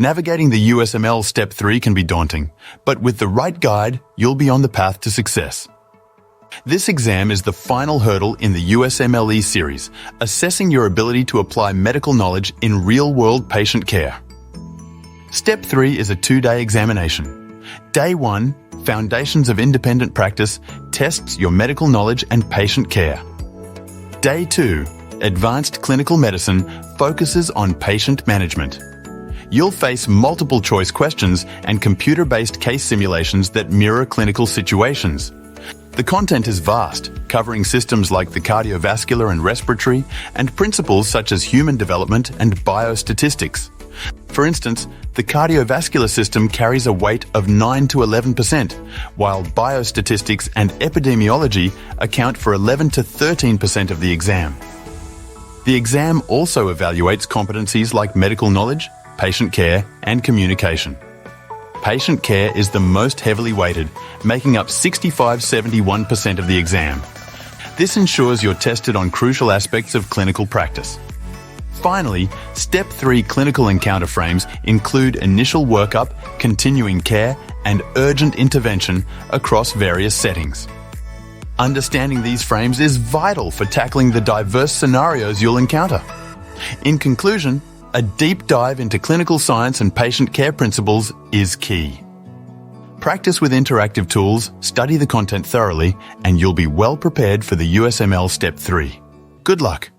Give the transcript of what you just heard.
Navigating the USMLE Step 3 can be daunting, but with the right guide, you'll be on the path to success. This exam is the final hurdle in the USMLE series, assessing your ability to apply medical knowledge in real-world patient care. Step 3 is a 2-day examination. Day 1, Foundations of Independent Practice, tests your medical knowledge and patient care. Day 2, Advanced Clinical Medicine, focuses on patient management. You'll face multiple choice questions and computer-based case simulations that mirror clinical situations. The content is vast, covering systems like the cardiovascular and respiratory, and principles such as human development and biostatistics. For instance, the cardiovascular system carries a weight of 9 to 11%, while biostatistics and epidemiology account for 11 to 13% of the exam. The exam also evaluates competencies like medical knowledge, patient care, and communication. Patient care is the most heavily weighted, making up 65–71% of the exam. This ensures you're tested on crucial aspects of clinical practice. Finally, Step 3 clinical encounter frames include initial workup, continuing care, and urgent intervention across various settings. Understanding these frames is vital for tackling the diverse scenarios you'll encounter. In conclusion, a deep dive into clinical science and patient care principles is key. Practice with interactive tools, study the content thoroughly, and you'll be well prepared for the USMLE Step 3. Good luck!